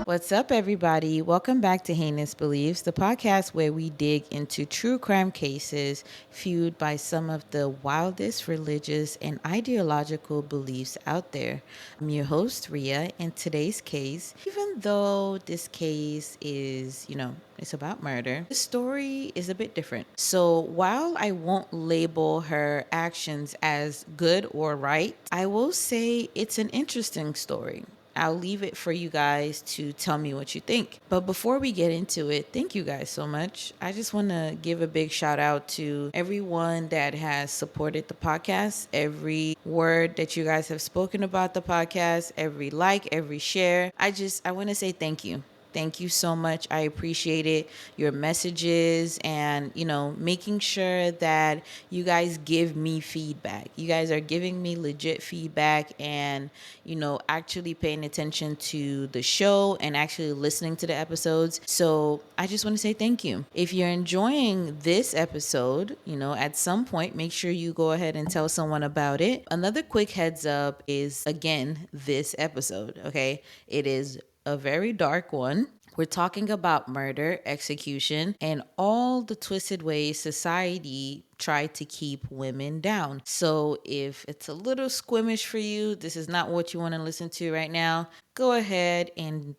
What's up, everybody? Welcome back to Heinous Beliefs, the podcast where we dig into true crime cases fueled by some of the wildest religious and ideological beliefs out there. I'm your host, Ria, and today's case, even though this case is, it's about murder, the story is a bit different. So while I won't label her actions as good or right, I will say it's an interesting story. I'll leave it for you guys to tell me what you think. But before we get into it, thank you guys so much. I just want to give a big shout out to everyone that has supported the podcast, every word that you guys have spoken about the podcast, every like, every share. I want to say thank you. Thank you so much. I appreciate it. Your messages and, making sure that you guys give me feedback. You guys are giving me legit feedback and, actually paying attention to the show and actually listening to the episodes. So I just want to say thank you. If you're enjoying this episode, at some point, make sure you go ahead and tell someone about it. Another quick heads up is, again, this episode, okay? It is a very dark one. We're talking about murder, execution, and all the twisted ways society tried to keep women down. So if it's a little squeamish for you, this is not what you want to listen to right now, go ahead and,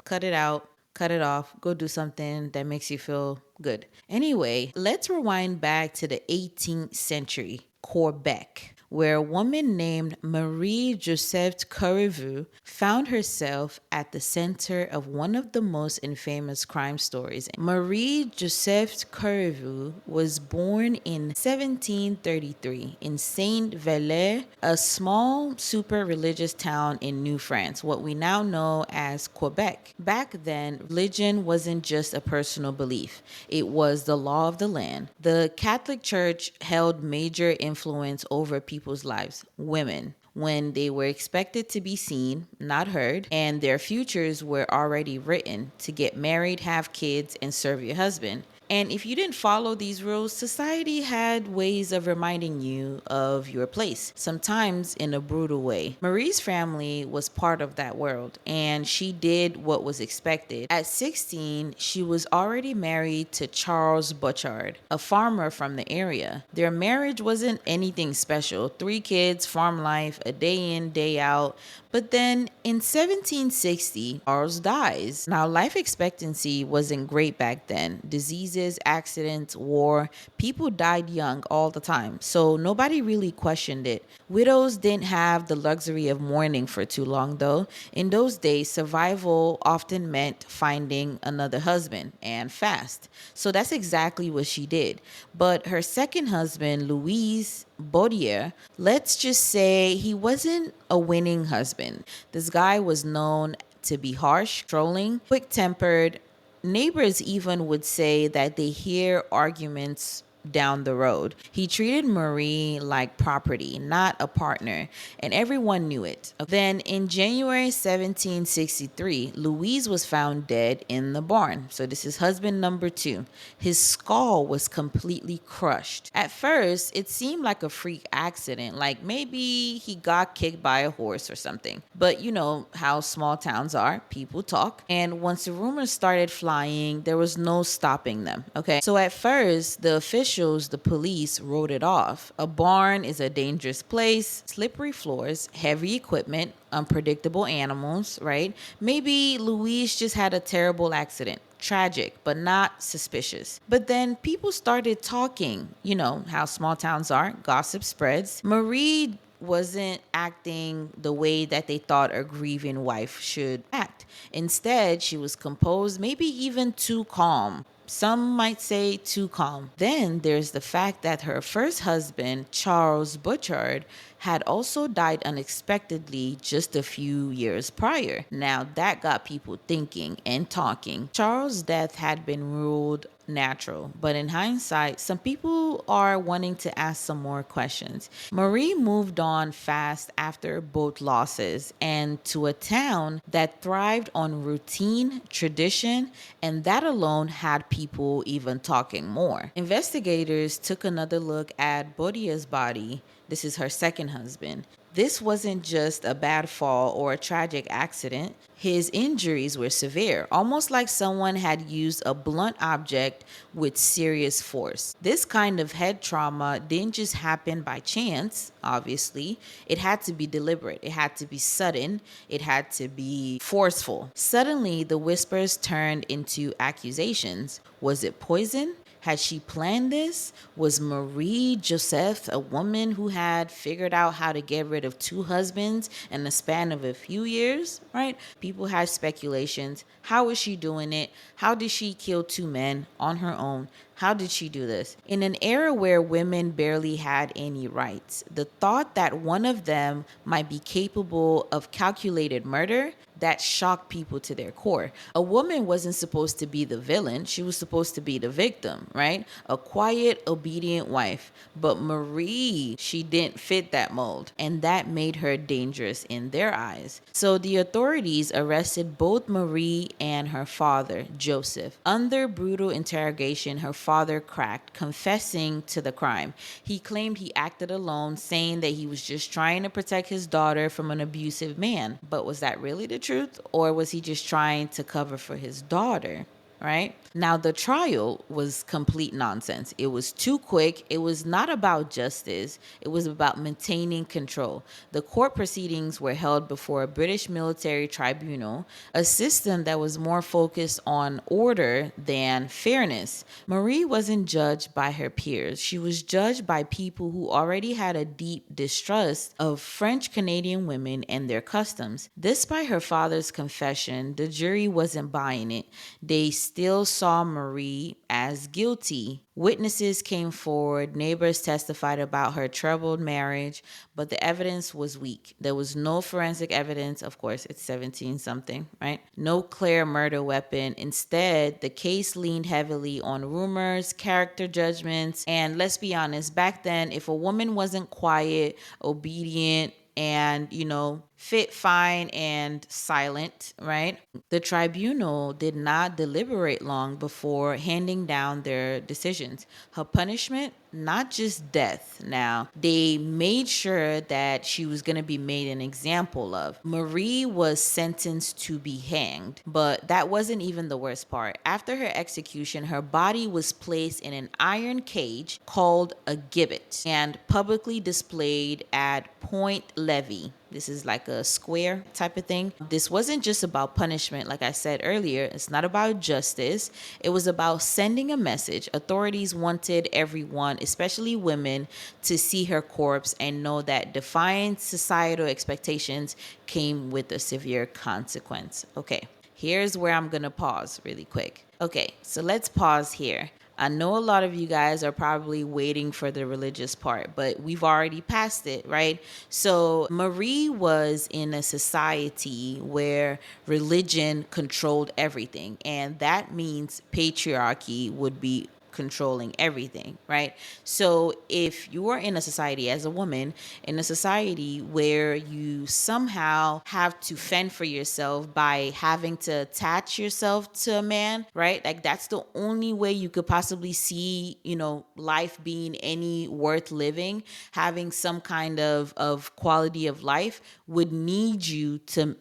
cut it out. Cut it off, go do something that makes you feel good. Anyway, let's rewind back to the 18th century, Quebec, where a woman named Marie-Josephte Corriveau found herself at the center of one of the most infamous crime stories. Marie-Josephte Corriveau was born in 1733 in Saint-Valère, a small super religious town in New France, what we now know as Quebec. Back then, religion wasn't just a personal belief. It was the law of the land. The Catholic Church held major influence over people's lives, women, when they were expected to be seen, not heard, and their futures were already written to get married, have kids, and serve your husband. And if you didn't follow these rules, society had ways of reminding you of your place, sometimes in a brutal way. Marie's family was part of that world, and she did what was expected. At 16, she was already married to Charles Bouchard, a farmer from the area. Their marriage wasn't anything special. 3 kids, farm life, a day in, day out. But then in 1760, Charles dies. Now, life expectancy wasn't great back then. Diseases, accidents, war, people died young all the time. So nobody really questioned it. Widows didn't have the luxury of mourning for too long, though. In those days, survival often meant finding another husband, and fast. So that's exactly what she did. But her second husband, Louis Dodier, let's just say he wasn't a winning husband. This guy was known to be harsh, trolling, quick-tempered. Neighbors even would say that they hear arguments down the road. He treated Marie like property, not a partner, and everyone knew it. Then in January 1763, Louise was found dead in the barn. So this is husband number 2. His skull was completely crushed. At first, it seemed like a freak accident, like maybe he got kicked by a horse or something. But you know how small towns are, people talk. And once the rumors started flying, there was no stopping them, okay? So at first, the police wrote it off. A barn is a dangerous place, slippery floors, heavy equipment, unpredictable animals, right? Maybe Louise just had a terrible accident. Tragic, but not suspicious. But then people started talking. You know how small towns are, gossip spreads. Marie wasn't acting the way that they thought a grieving wife should act. Instead, she was composed, maybe even too calm. Some might say too calm. Then there's the fact that her first husband, Charles Bouchard, had also died unexpectedly just a few years prior. Now that got people thinking and talking. Charles' death had been ruled natural, but in hindsight, some people are wanting to ask some more questions. Marie moved on fast after both losses and to a town that thrived on routine, tradition, and that alone had people even talking more. Investigators took another look at Bodier's body. This is her second husband. This wasn't just a bad fall or a tragic accident. His injuries were severe, almost like someone had used a blunt object with serious force. This kind of head trauma didn't just happen by chance, obviously. It had to be deliberate, it had to be sudden, it had to be forceful. Suddenly, the whispers turned into accusations. Was it poison? Had she planned this? Was Marie-Josephte a woman who had figured out how to get rid of two husbands in the span of a few years? Right? People had speculations. How was she doing it? How did she kill two men on her own? How did she do this? In an era where women barely had any rights, the thought that one of them might be capable of calculated murder, that shocked people to their core. A woman wasn't supposed to be the villain. She was supposed to be the victim, right? A quiet, obedient wife. But Marie, she didn't fit that mold. And that made her dangerous in their eyes. So the authorities arrested both Marie and her father, Joseph. Under brutal interrogation, her father cracked, confessing to the crime. He claimed he acted alone, saying that he was just trying to protect his daughter from an abusive man. But was that really the truth? Or was he just trying to cover for his daughter? Right? Now, the trial was complete nonsense. It was too quick. It was not about justice. It was about maintaining control. The court proceedings were held before a British military tribunal, a system that was more focused on order than fairness. Marie wasn't judged by her peers. She was judged by people who already had a deep distrust of French Canadian women and their customs. Despite her father's confession, the jury wasn't buying it. They still saw Marie as guilty. Witnesses came forward, neighbors testified about her troubled marriage, but the evidence was weak. There was no forensic evidence. Of course, it's 17 something, right? No clear murder weapon. Instead, the case leaned heavily on rumors, character judgments, and let's be honest, back then, if a woman wasn't quiet, obedient, and, fit, fine, and silent, right? The tribunal did not deliberate long before handing down their decisions. Her punishment, not just death now. They made sure that she was going to be made an example of. Marie was sentenced to be hanged, but that wasn't even the worst part. After her execution, her body was placed in an iron cage called a gibbet and publicly displayed at Point Levy. This is like a square type of thing. This wasn't just about punishment, like I said earlier. It's not about justice. It was about sending a message. Authorities wanted everyone, especially women, to see her corpse and know that defying societal expectations came with a severe consequence. Okay, here's where I'm going to pause really quick. Okay, so let's pause here. I know a lot of you guys are probably waiting for the religious part, but we've already passed it, right? So Marie was in a society where religion controlled everything, and that means patriarchy would be controlling everything, right? So if you are in a society as a woman, in a society where you somehow have to fend for yourself by having to attach yourself to a man, right? Like that's the only way you could possibly see, life being any worth living, having some kind of quality of life would need you to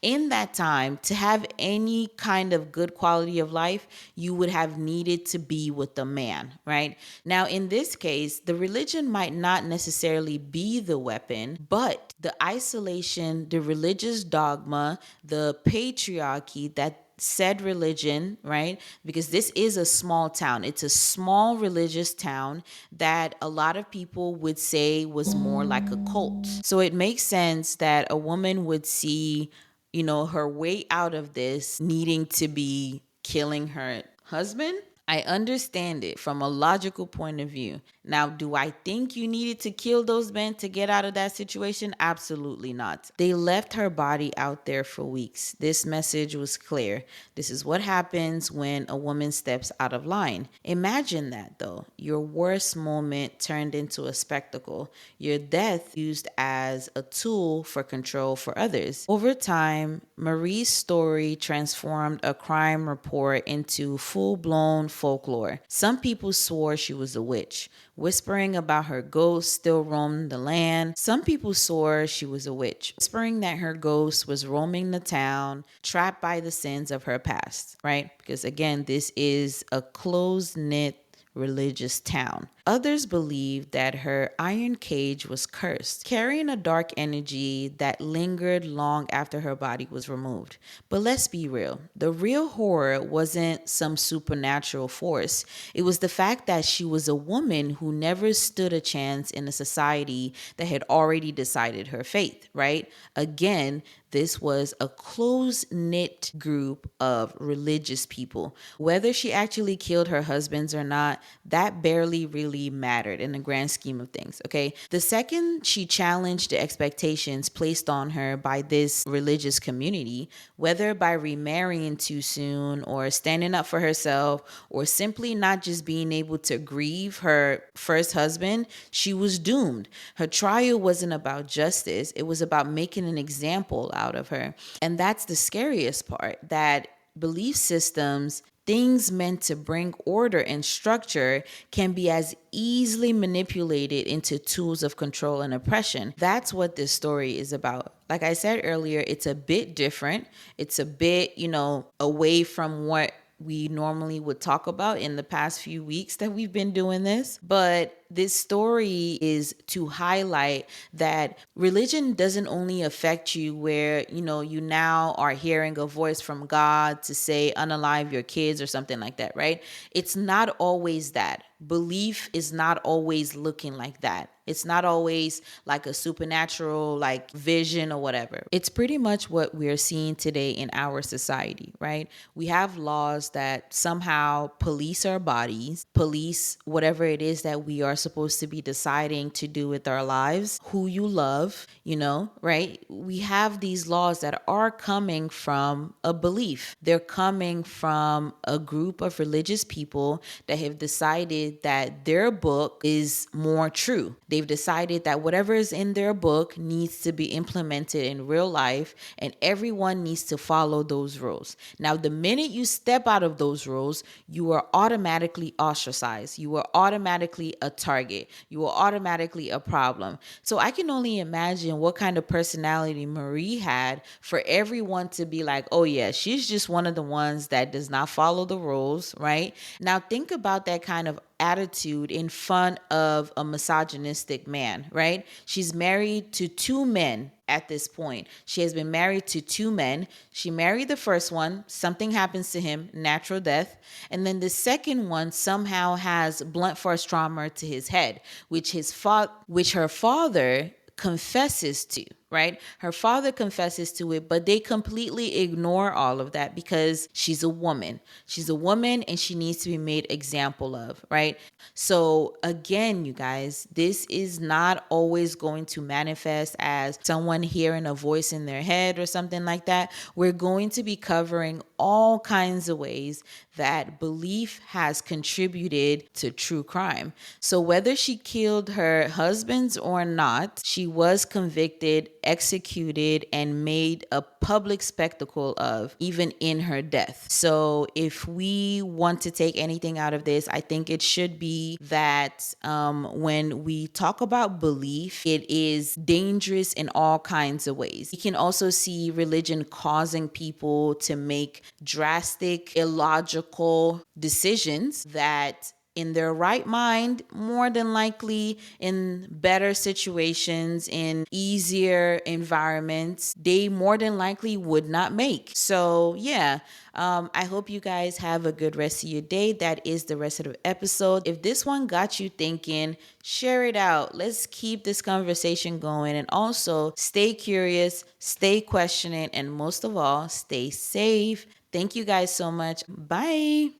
in that time, to have any kind of good quality of life, you would have needed to be with a man, right? Now, in this case, the religion might not necessarily be the weapon, but the isolation, the religious dogma, the patriarchy that said religion, right? Because this is a small town. It's a small religious town that a lot of people would say was more like a cult. So it makes sense that a woman would see, her way out of this needing to be killing her husband. I understand it from a logical point of view. Now, do I think you needed to kill those men to get out of that situation? Absolutely not. They left her body out there for weeks. This message was clear. This is what happens when a woman steps out of line. Imagine that, though. Your worst moment turned into a spectacle. Your death used as a tool for control for others. Over time, Marie's story transformed a crime report into full-blown folklore. Some people swore she was a witch, whispering about her ghost still roamed the land. Some people swore she was a witch, whispering that her ghost was roaming the town, trapped by the sins of her past, right? Because again, this is a close-knit religious town. Others believed that her iron cage was cursed, carrying a dark energy that lingered long after her body was removed. But let's be real. The real horror wasn't some supernatural force. It was the fact that she was a woman who never stood a chance in a society that had already decided her fate, right? Again, this was a close-knit group of religious people. Whether she actually killed her husbands or not, that barely really mattered in the grand scheme of things, okay? The second she challenged the expectations placed on her by this religious community, whether by remarrying too soon or standing up for herself or simply not just being able to grieve her first husband, she was doomed. Her trial wasn't about justice. It was about making an example out of her. And that's the scariest part, that belief systems, things meant to bring order and structure, can be as easily manipulated into tools of control and oppression. That's what this story is about. Like I said earlier, it's a bit different. It's a bit, away from what we normally would talk about in the past few weeks that we've been doing this. But this story is to highlight that religion doesn't only affect you where, you now are hearing a voice from God to say, unalive your kids or something like that, right? It's not always that. Belief is not always looking like that. It's not always like a supernatural vision or whatever. It's pretty much what we're seeing today in our society, right? We have laws that somehow police our bodies, police whatever it is that we are supposed to be deciding to do with our lives, who you love, right? We have these laws that are coming from a belief. They're coming from a group of religious people that have decided that their book is more true. They've decided that whatever is in their book needs to be implemented in real life, and everyone needs to follow those rules. Now, the minute you step out of those rules, you are automatically ostracized. You are automatically a target. You are automatically a problem. So I can only imagine what kind of personality Marie had for everyone to be like, oh yeah, she's just one of the ones that does not follow the rules, right? Now think about that kind of attitude in front of a misogynistic man, right? She's married to two men at this point. She has been married to two men. She married the first one, something happens to him, natural death. And then the second one somehow has blunt force trauma to his head, which her father confesses to, right? Her father confesses to it, but they completely ignore all of that because she's a woman. She's a woman and she needs to be made example of, right? So again, you guys, this is not always going to manifest as someone hearing a voice in their head or something like that. We're going to be covering all kinds of ways that belief has contributed to true crime. So whether she killed her husbands or not, she was convicted, executed, and made a public spectacle of, even in her death. So if we want to take anything out of this, I think it should be that when we talk about belief, it is dangerous in all kinds of ways. You can also see religion causing people to make drastic, illogical decisions that in their right mind, more than likely in better situations, in easier environments, they more than likely would not make. So yeah, I hope you guys have a good rest of your day. That is the rest of the episode. If this one got you thinking, share it out. Let's keep this conversation going, and also stay curious, stay questioning, and most of all, stay safe. Thank you guys so much. Bye.